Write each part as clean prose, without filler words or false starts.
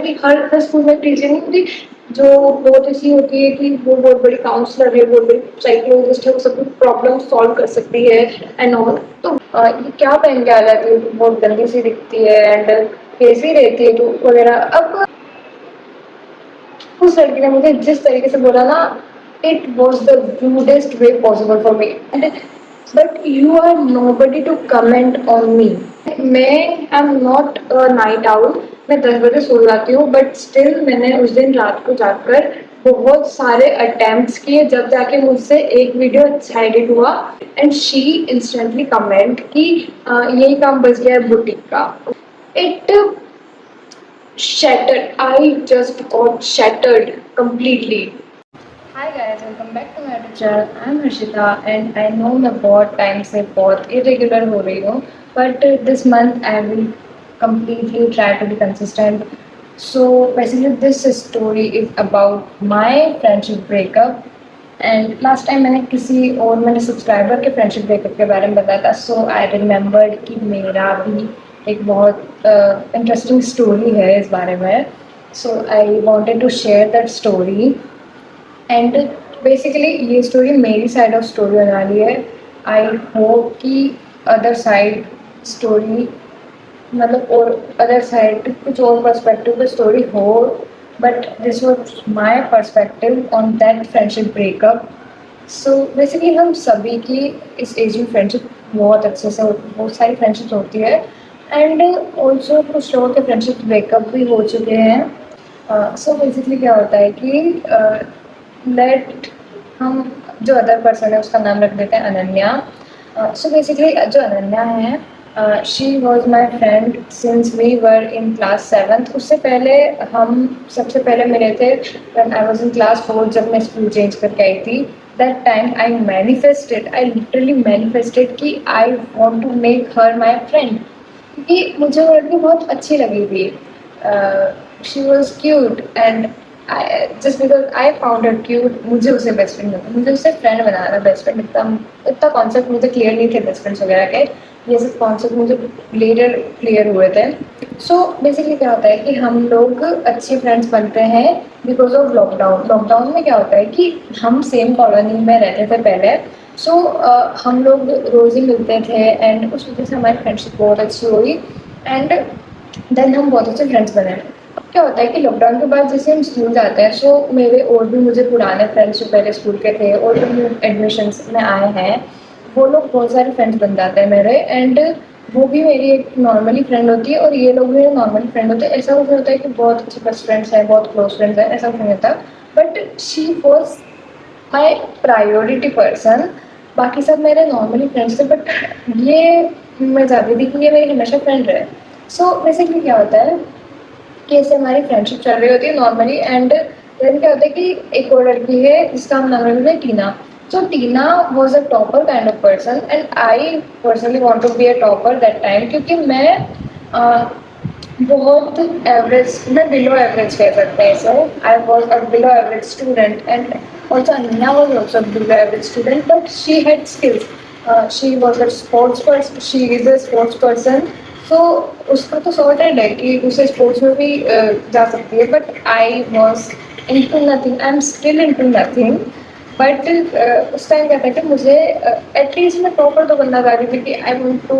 कि हर स्कूल में टीचर नहीं होती जो बहुत ऐसी होती है कि वो बहुत बड़ी काउंसलर है, बहुत बड़ी साइकोलॉजिस्ट है, वो सब प्रॉब्लम सॉल्व कर सकती है एंड ऑल। तो ये क्या पहन के आ जाती है, बहुत गंदी सी दिखती है एंड कैसी रहती है तो वगैरह। अब उस लड़की ने मुझे जिस तरीके से बोला ना, it was the rudest way possible for me and but you are nobody to comment on me. मैं I am not a night out, मैं 10 बजे सो जाती हूँ, बट स्टिल मैंने उस दिन रात को जाकर बहुत सारे अटेम्प्ट्स किए, जब जाके मुझसे एक वीडियो अच्छा एडिट हुआ एंड शी इंस्टेंटली कमेंट कि यही काम बच गया है बुटीक का। It shattered. I just got shattered completely. Hi guys, welcome back to my YouTube channel. I'm Harshita and I know मैं बहुत टाइम से बहुत irregular हो रही हूँ, but this month I will completely try to be consistent. So basically this story is about my friendship breakup. And last time मैंने किसी और मैंने सब्सक्राइबर के फ्रेंडशिप ब्रेकअप के बारे में बताया था, सो आई रिमेम्बर्ड कि मेरा भी एक बहुत इंटरेस्टिंग स्टोरी है इस बारे में। So I wanted to share that story and basically ये स्टोरी मेरी साइड ऑफ स्टोरी होने वाली है। आई होप कि अदर साइड स्टोरी मतलब और अदर साइड कुछ और पर्सपेक्टिव पे स्टोरी हो, but this was my perspective on that friendship breakup. So basically हम सभी की इस एज में फ्रेंडशिप बहुत अच्छे से बहुत सारी फ्रेंडशिप होती है एंड ऑल्सो कुछ लोगों के फ्रेंडशिप ब्रेकअप भी हो चुके हैं। सो बेसिकली क्या होता है कि लेट हम जो अदर पर्सन है उसका नाम रख देते हैं अनन्या। सो बेसिकली जो अनन्या है she was my friend since we were in class 7th। उससे पहले हम सबसे पहले मिले थे when I was in class 4, जब मैं स्कूल चेंज करके आई थी। That time I manifested, I literally manifested कि I want to make her my friend, क्योंकि मुझे वो लड़की बहुत अच्छी लगी थी। She was cute and just because I found her cute, मुझे उसे बेस्ट फ्रेंड बनता, मुझे उससे फ्रेंड बनाना था। बेस्ट फ्रेंड इतना कॉन्सेप्ट मुझे क्लियर नहीं थे बेस्ट फ्रेंड्स वगैरह के, ये सब कॉन्सेप्ट मुझे लेटर क्लियर हुए थे। सो बेसिकली क्या होता है कि हम लोग अच्छे फ्रेंड्स बनते हैं बिकॉज ऑफ लॉकडाउन। लॉकडाउन में क्या होता है कि हम सेम कॉलोनी में रहते थे पहले, सो हम लोग रोज़ ही मिलते थे एंड उस वजह से हमारी फ्रेंडशिप बहुत अच्छी हुई एंड देन हम बहुत अच्छे फ्रेंड्स बने। अब क्या होता है कि लॉकडाउन के बाद जैसे हम स्कूल जाते हैं, सो मेरे और भी मुझे पुराने फ्रेंड्स जो पहले स्कूल के थे और जो एडमिशन्स में आए हैं, वो लोग बहुत सारे फ्रेंड्स बन जाते हैं मेरे एंड वो भी मेरी एक नॉर्मली फ्रेंड होती है और ये लोग मेरे नॉर्मली फ्रेंड होते हैं। ऐसा कुछ नहीं होता है कि बहुत अच्छे बेस्ट फ्रेंड्स हैं, बहुत क्लोज फ्रेंड्स हैं, ऐसा कुछ नहीं होता, but she was my priority person. बाकी सब मेरे नॉर्मली फ्रेंड्स थे, बट ये मैं चाहती थी कि ये मेरी हमेशा फ्रेंड रहे। सो बेसिकली क्या होता है कि ऐसे हमारी फ्रेंडशिप चल रही होती है नॉर्मली एंड देन क्या होता है कि एक और लड़की है जिसका हम नाम रखते हैं Tina. So Tina was a topper kind of person and I personally want to be a topper that time, क्योंकि मैं बहुत एवरेज, मैं बिलो एवरेज कह सकते हैं इसे। I was a below average student and also Ananya was also below average student, but she had skills. She was a sports person, she is a sports person. So उसका तो sorted है कि उसे sports में भी जा सकती है, but I was into nothing, I am still into nothing. But उस टाइम क्या था कि मुझे एटलीस्ट मैं टॉपर तो बनना चाह रही थी कि I want to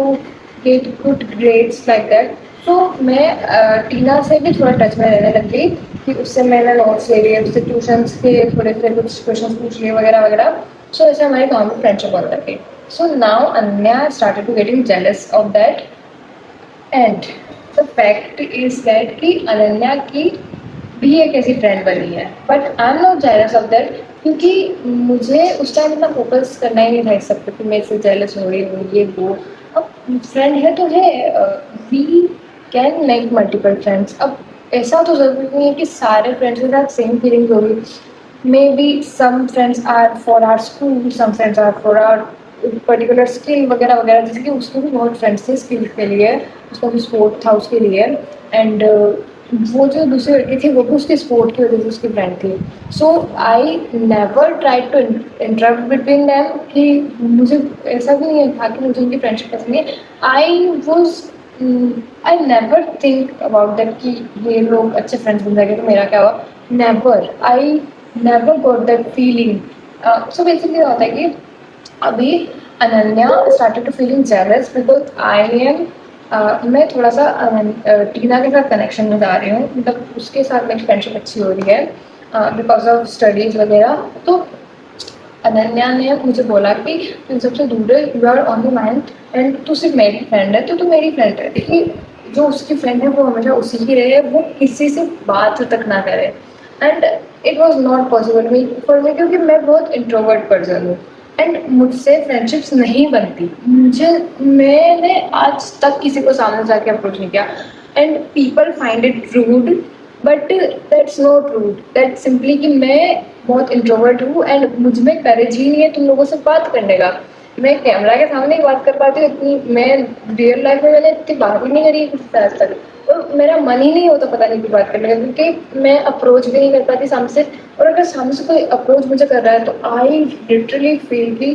get good grades like that. तो मैं टीना से भी थोड़ा टच में रहने लग गई कि उससे मैंने नोट्स ले लिए, उससे ट्यूशन्स के थोड़े थोड़े कुछ क्वेश्चन पूछ लिए वगैरह वगैरह। सो ऐसे हमारी नॉर्मल फ्रेंडशिप होने लगी। So now Anya started to getting jealous of that and the fact is that कि अनन्या की भी एक ऐसी फ्रेंड बनी है, but I am not jealous of that, क्योंकि मुझे उस टाइम इतना फोकस करना ही नहीं था इस सब पे कि मैं इससे जेलस हो रही हूँ ये वो। अब फ्रेंड है तो है, we can make multiple friends. अब ऐसा तो ज़रूरी नहीं है कि सारे फ्रेंड्स के साथ सेम फीलिंग्स होगी। Maybe some friends are for our school, some friends are for our particular skill वगैरह वगैरह। जैसे कि उसके भी बहुत फ्रेंड्स थे स्किल के लिए, उसका भी स्पोर्ट था उसके लिए एंड वो जो दूसरी लड़की थी वो भी उसके स्पोर्ट की वजह से उसकी फ्रेंड थी। So I never try to interrupt between them कि मुझे ऐसा भी नहीं था कि मुझे उनकी फ्रेंडशिप पसंद है। I was I never think about that कि ये लोग अच्छे फ्रेंड्स बन जाएंगे तो मेरा क्या हुआ। Never, I never got that feeling. So basically होता है कि अभी Ananya started to feeling jealous because I am मैं थोड़ा सा टीना के साथ कनेक्शन में जा रही हूँ, मतलब उसके साथ मेरी फ्रेंडशिप अच्छी हो रही है बिकॉज ऑफ स्टडीज़ वगैरह। तो अनन्या ने मुझे बोला कि तू इन सबसे दूर है, you are on the mind and तू सिर्फ मेरी फ्रेंड है तो तू मेरी फ्रेंड है। देखिए जो उसकी फ्रेंड है वो हमेशा उसी की रहे, वो किसी से बात तक ना करे। And it was not possible me for me क्योंकि मैं बहुत इंट्रोवर्ट पर्सन हूँ एंड मुझसे फ्रेंडशिप्स नहीं बनती। मैंने आज तक किसी को सामने जाके अप्रोच नहीं किया and people find it rude, but that's not rude, that simply कि मैं बहुत इंट्रोवर्ट हूँ एंड मुझ में करेज ही नहीं है तुम लोगों से बात करने का। मैं कैमरा के सामने ही बात कर पाती हूँ इतनी, मैं रियल लाइफ में मैंने इतनी बात ही नहीं करी किसी से आज तक, और मेरा मन ही नहीं होता पता नहीं की बात करने का क्योंकि मैं अप्रोच भी नहीं कर पाती सामने से। और अगर सामने से कोई अप्रोच मुझे कर रहा है तो आई लिटरली फील कि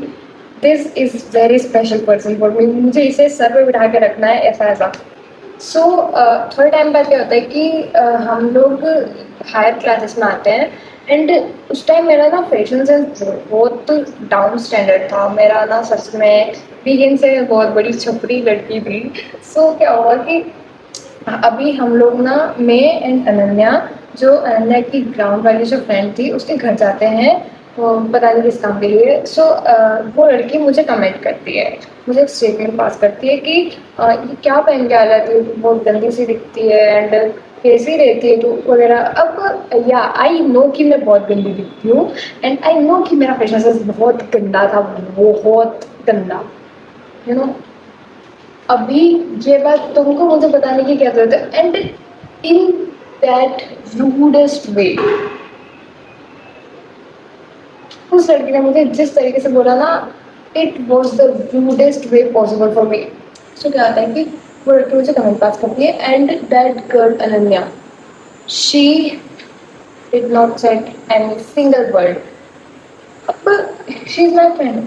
this is very special person for me, मुझे इसे सर पे बिठा के रखना है ऐसा ऐसा। सो थोड़े टाइम बाद क्या होता है कि हम लोग हायर क्लासेस में आते हैं एंड उस टाइम मेरा ना फैशन सेंस बहुत डाउन स्टैंडर्ड था। मेरा ना सच में बिगिन से बहुत बड़ी छपरी लड़की थी। सो क्या हुआ कि अभी हम लोग ना मैं एंड अनन्या, जो अनन्या की ग्राउंड वाली जो फ्रेंड थी उसके घर जाते हैं वो पता नहीं किस काम के लिए। सो वो लड़की मुझे कमेंट करती है, मुझे एक स्टेटमेंट पास करती है कि ये क्या पहन के आ जाती है, बहुत गंदी सी दिखती है एंड कैसी रहती है तू वगैरह। अब या आई नो कि मैं बहुत गंदी दिखती हूँ एंड आई नो कि मेरा फैशन सेंस बहुत गंदा था, बहुत गंदा, यू नो। अभी ये बात तुमको मुझे बताने की क्या जरूरत है and in that rudest way उस लड़की ने मुझे जिस तरीके से बोला ना, it was the rudest way possible for me. So क्या होता है कि वो लड़की मुझे कमेंट पास करती है and that girl Ananya, she did not said any single word. अब शी इज माई फ्रेंड,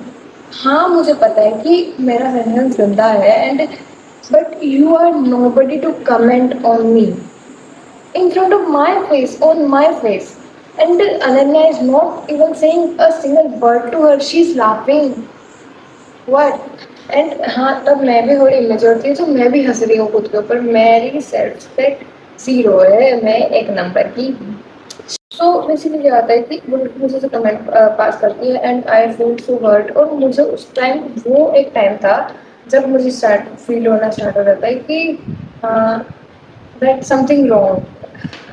हाँ मुझे पता है कि मेरा सेंटेंस गंदा है and but you are nobody to comment on me in front of my face, on my face. And Ananya is not even saying a single word to her. She's laughing. What? And हाँ तब मैं भी थोड़ी immature थी तो मैं भी हंस रही हूँ खुद के ऊपर। मेरी सेल्फ रिस्पेक्ट जीरो है, मैं एक नंबर की। सो बेसिकली क्या होता है कि वो मुझे से कमेंट पास करती है and I feel so hurt. और मुझे उस टाइम वो एक टाइम था जब मुझे स्टार्ट फील होना स्टार्ट हो जाता है कि that something wrong,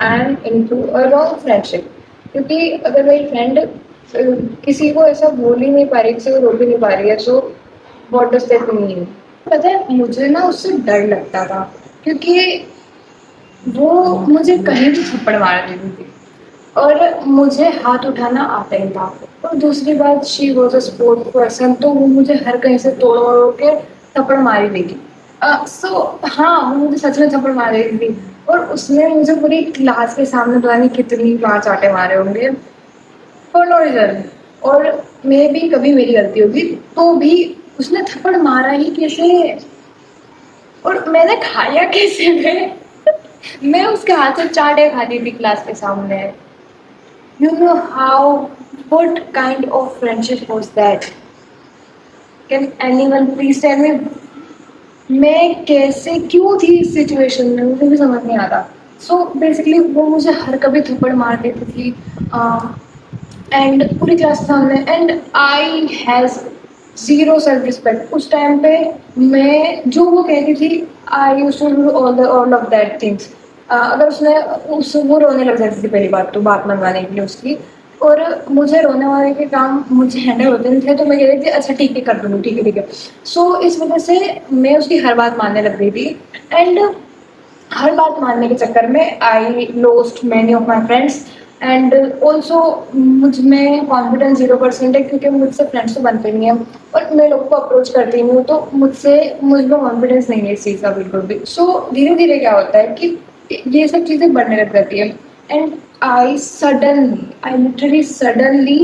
I am into a wrong friendship. क्योंकि अगर मेरी फ्रेंड किसी को ऐसा बोल ही नहीं पा रही, किसी को रोक भी नहीं पा रही है, so what does that mean. पता है मुझे ना उससे डर लगता था क्योंकि वो मुझे कहीं भी थप्पड़ मार देती थी और मुझे हाथ उठाना आता ही था। और दूसरी बात, she was a sport person, तो वो मुझे हर कहीं से तोड़ वोड़ के थप्पड़ मार ही देगी। सो हाँ वो मुझे सच में थप्पड़ मार रही थी और उसने मुझे पूरी क्लास के सामने पता नहीं कितनी बार चाटे मारे होंगे फॉर नो रीजन। और मे भी कभी मेरी गलती होगी तो भी उसने थप्पड़ मारा ही कैसे और मैंने खाया कैसे मैं उसके हाथ से चाटे खाती थी क्लास के सामने। You know how, what kind of friendship was that? Can anyone please tell me मैं कैसे क्यों थी इस सिचुएशन में, मुझे भी समझ नहीं आता। सो बेसिकली वो मुझे हर कभी थप्पड़ मार देती थी एंड पूरी क्लास के सामने and I has zero self respect. उस टाइम पे मैं जो वो कहती थी I used to do all of that things. अगर उसने वो रोने लग जाती थी पहली बात तो बात मनवाने के लिए उसकी, और मुझे रोने वाले के काम मुझे हैंडल होते नहीं थे तो मैं कहती थी अच्छा ठीक है कर दूँगी, ठीक है ठीक है। सो इस वजह से मैं उसकी हर बात मानने लग गई थी एंड हर बात मानने के चक्कर में I lost many of my friends and also मुझ में कॉन्फिडेंस 0% है क्योंकि मुझसे फ्रेंड्स तो बनते नहीं हैं और मैं लोगों को अप्रोच करती नहीं हूँ तो मुझ में कॉन्फिडेंस नहीं है इस चीज़ का बिल्कुल भी। सो धीरे धीरे क्या होता है कि ये सब चीज़ें बढ़ने लग जाती है and I literally suddenly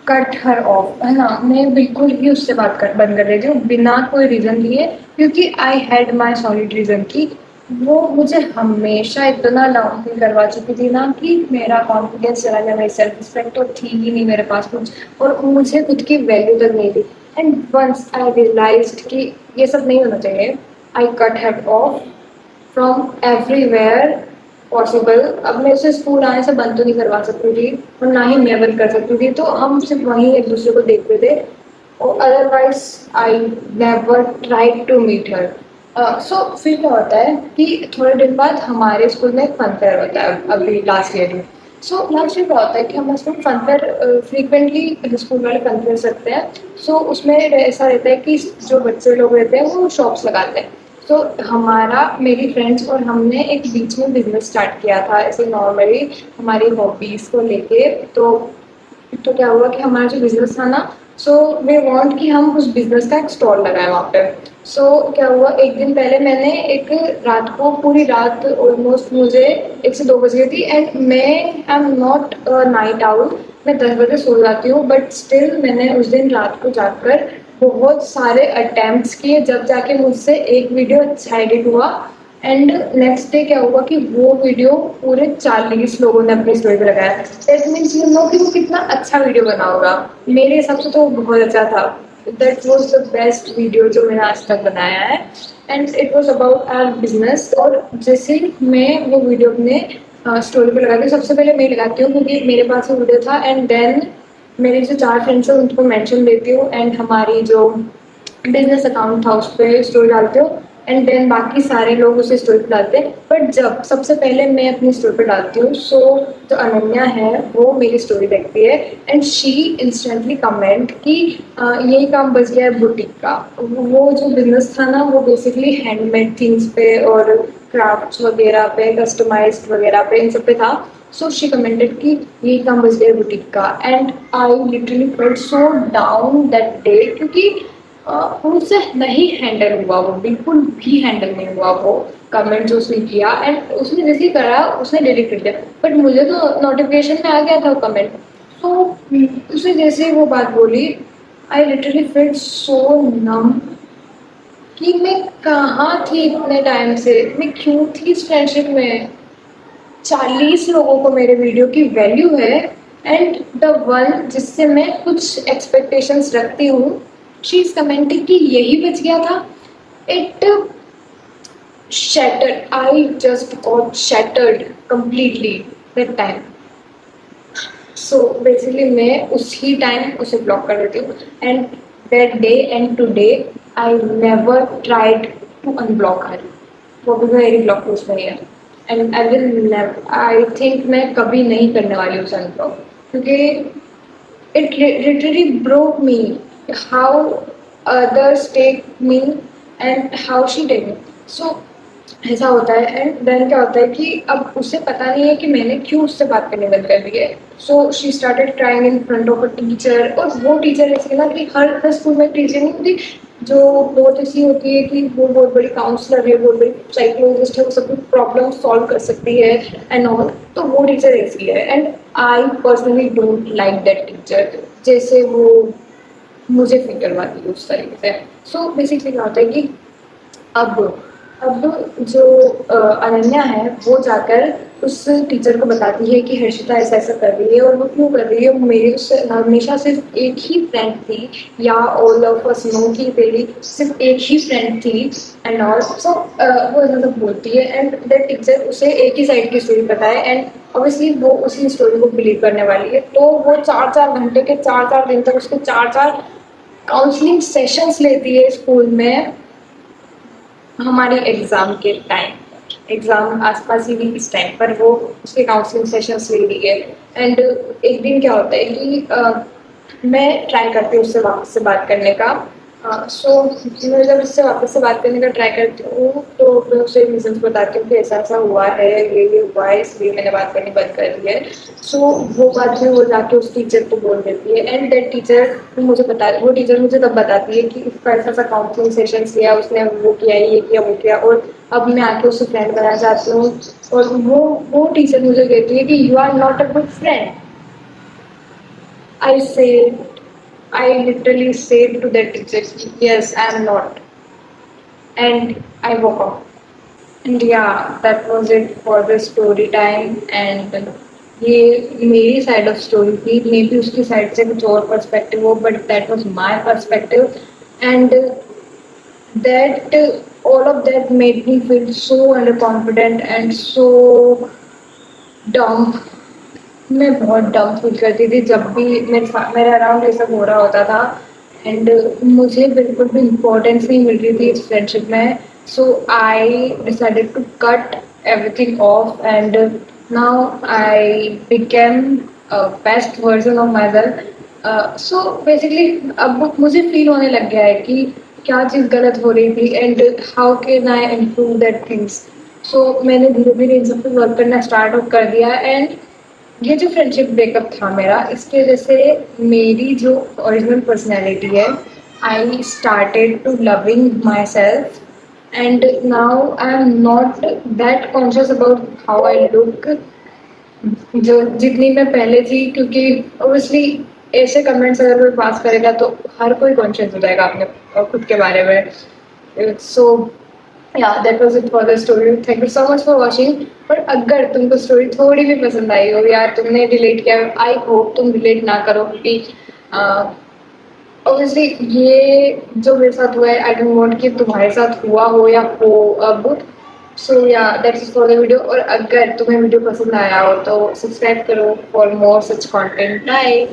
cut her of, है ना। मैं बिल्कुल ही उससे बात कर बंद कर देती हूँ बिना कोई रीज़न दिए, क्योंकि I had my solid reason कि वो मुझे हमेशा इतना डाउन फील करवा चुकी थी ना कि मेरा कॉन्फिडेंस चला गया, मेरी सेल्फ रिस्पेक्ट तो थी ही नहीं मेरे पास कुछ, और मुझे खुद की वैल्यू तक नहीं थी। एंड वंस आई रियलाइज्ड कि ये सब नहीं होना चाहिए, I cut her of from everywhere possible. अब मैं उसे स्कूल आने से बंद तो नहीं करवा सकती थी, और ना ही मैं बंद कर सकती थी, तो हम सिर्फ वहीं एक दूसरे को देखते थे, और otherwise I never tried to meet her. So फिर क्या होता है कि थोड़े दिन बाद हमारे स्कूल में एक फन फेयर होता है, अभी लास्ट ईयर में। सो लास्ट ईयर क्या होता है कि हमारे school fun fair frequently school वाले फन फेयर रखते हैं। सो उसमें ऐसा रहता है कि जो बच्चे लोग रहते हैं वो शॉप्स लगाते हैं। तो हमारा, मेरी फ्रेंड्स और हमने एक बीच में बिजनेस स्टार्ट किया था ऐसे नॉर्मली हमारी हॉबीज़ को लेके। तो क्या हुआ कि हमारा जो बिजनेस था ना, सो वी वांट कि हम उस बिजनेस का एक स्टॉल लगाएं वहाँ पे। सो क्या हुआ, एक दिन पहले मैंने एक रात को, पूरी रात ऑलमोस्ट मुझे 1 से 2 बज गई थी, एंड मैं I am not night out, मैं 10 बजे सो जाती हूँ, बट स्टिल मैंने उस दिन रात को जाकर बहुत सारे अटेम्प्ट्स किए, जब जाके मुझसे एक वीडियो अच्छा एडिट हुआ। एंड नेक्स्ट डे क्या हुआ कि वो वीडियो पूरे 40 लोगों ने अपनी स्टोरी पे लगाया। दैट मीन्स यू नो कि वो कितना अच्छा वीडियो बना होगा। मेरे हिसाब से तो वो बहुत अच्छा था। That was the best video जो मैंने आज तक बनाया है, and it was about our business. और जैसे मैं वो वीडियो अपने स्टोरी पे लगाती हूँ, सबसे पहले मैं लगाती हूँ क्योंकि मेरे पास वो वीडियो था, एंड देन मेरे जो 4 फ्रेंड्स हैं उनको मेंशन देती हूँ, एंड हमारी जो बिजनेस अकाउंट था उस पर स्टोरी डालती हूँ, एंड देन बाकी सारे लोग उसे स्टोरी पे डालते हैं। बट जब सबसे पहले मैं अपनी स्टोरी पे डालती हूँ, सो जो अनन्या है वो मेरी स्टोरी देखती है, एंड शी इंस्टेंटली कमेंट कि यही काम बच गया है बुटीक का। वो जो बिजनेस था ना वो बेसिकली हैंडमेड थिंग्स पे और क्राफ्ट्स वगैरह पे, कस्टमाइज्ड वगैरह पे, इन सब पे था। So she commented कि ये काम बच गया बुटीक का, and I literally felt so down that day, क्योंकि मुझसे नहीं हैंडल हुआ, वो बिल्कुल भी हैंडल नहीं हुआ वो कमेंट जो उसने किया। एंड उसने जैसे ही करा उसने डिलीट कर दिया, बट मुझे तो नोटिफिकेशन में आ गया था वो कमेंट। तो उसने जैसे ही वो बात बोली, आई लिटरली फील सो नम कि मैं कहाँ थी इतने टाइम से, मैं क्यों थी इस फ्रेंडशिप में। 40 लोगों को मेरे वीडियो की वैल्यू है, एंड द वन जिससे मैं कुछ एक्सपेक्टेशंस रखती हूँ, शी इज कमेंटिंग कि यही बच गया था। It shattered, I just got shattered completely that time. So basically मैं उसी टाइम उसे ब्लॉक कर देती हूँ, and that day and today I never tried to unblock her. वो भी मेरी ब्लॉक लिस्ट में ही है, and I will never, I think मैं कभी नहीं करने वाली हूँ उसे अनब्लॉक, क्योंकि it literally broke me how others take me and how she take मी। सो ऐसा होता है, एंड देन क्या होता है कि अब उसे पता नहीं है कि मैंने क्यों उससे बात करनी बंद कर दी है। So she started crying in front of a teacher, और वो टीचर ऐसी ना कि हर स्कूल में टीचर नहीं होती जो बहुत ऐसी होती है कि वो बहुत बड़ी काउंसलर है, बहुत बड़ी साइकोलॉजिस्ट है, वो सब प्रॉब्लम सॉल्व कर सकती है एंड ऑल। तो वो टीचर ऐसी है, and I personally don't like that teacher, जैसे वो मुझे फील करवाती है उस तरीके से। सो बेसिकली क्या होता है कि अब जो अनन्या है वो जाकर उस टीचर को बताती है कि हर्षिता ऐसा ऐसा कर रही है, और वो क्यों कर रही है। मेरी उससे हमेशा सिर्फ एक ही फ्रेंड थी, या ऑल ऑफ अस नो कि मेरी सिर्फ एक ही फ्रेंड थी एंड ऑल। सो वो ऐसा सब बोलती है, एंड दैट टीचर उसे एक ही साइड की स्टोरी पता है, एंड ऑब्वियसली वो उसी स्टोरी को बिलीव करने वाली है। तो वो 4-4 घंटे के 4-4 दिन तक उसके 4-4 काउंसलिंग सेशंस लेती है स्कूल में, हमारी एग्ज़ाम के टाइम, एग्ज़ाम आसपास ही भी इस टाइम पर वो उसके काउंसलिंग सेशंस ले रही है। एंड एक दिन क्या होता है कि मैं ट्राई करती हूँ उससे वापस से बात करने का। सो मैं जब उससे वापस से बात करने का ट्राई करती हूँ तो मैं उसे रीजंस बताती हूँ कि ऐसा ऐसा हुआ है, ये हुआ है, इसलिए मैंने बात करनी बंद कर दी है। सो वो बात में वो जाके उस टीचर को बोल देती है, एंड दैट टीचर वो टीचर मुझे तब बताती है कि उसका ऐसा ऐसा काउंसलिंग सेशंस किया उसने, वो किया, ये किया, वो किया, और अब मैं आके उससे फ्रेंड बनाना चाहती हूँ। और वो टीचर मुझे कहती है कि you are not a good friend. I said, I literally said to that teacher, yes, I am not, and I woke up. And yeah, that was it for the story time. And ये मेरी side of story थी, may be उसकी side से कुछ और perspective हो, but that was my perspective. And that all of that made me feel so underconfident and so dumb. मैं बहुत डम फील करती थी जब भी मेरे अराउंड ये सब हो रहा होता था. एंड मुझे बिल्कुल भी इम्पोर्टेंस नहीं मिल रही थी इस फ्रेंडशिप में. So I decided to cut everything off. And now I became best version of myself. So basically अब मुझे फील होने लग गया है कि क्या चीज़ गलत हो रही थी and how can I improve that things. So मैंने धीरे धीरे इन सब पे वर्क करना स्टार्ट कर दिया. एंड ये जो फ्रेंडशिप ब्रेकअप था मेरा, इसकी वजह से मेरी जो ओरिजिनल पर्सनैलिटी है, I started to loving myself. And now I am not that conscious about how I look जो जितनी मैं पहले थी. क्योंकि ओबियसली ऐसे कमेंट्स अगर कोई पास करेगा तो हर कोई कॉन्शियस हो जाएगा अपने खुद के बारे में. सो yeah, that was it for the story. Thank you so much for watching. पर अगर तुमको स्टोरी थोड़ी भी पसंद आई हो या तुमने रिलेट किया, आई होप तुम रिलेट ना करो क्योंकि ऑब्वियसली ये जो मेरे साथ हुआ है, आई डोंट वांट कि तुम्हारे साथ हुआ हो या हो अब. सो या that's it for the video. और अगर तुम्हें वीडियो पसंद आया हो तो सब्सक्राइब करो for more such content. Bye.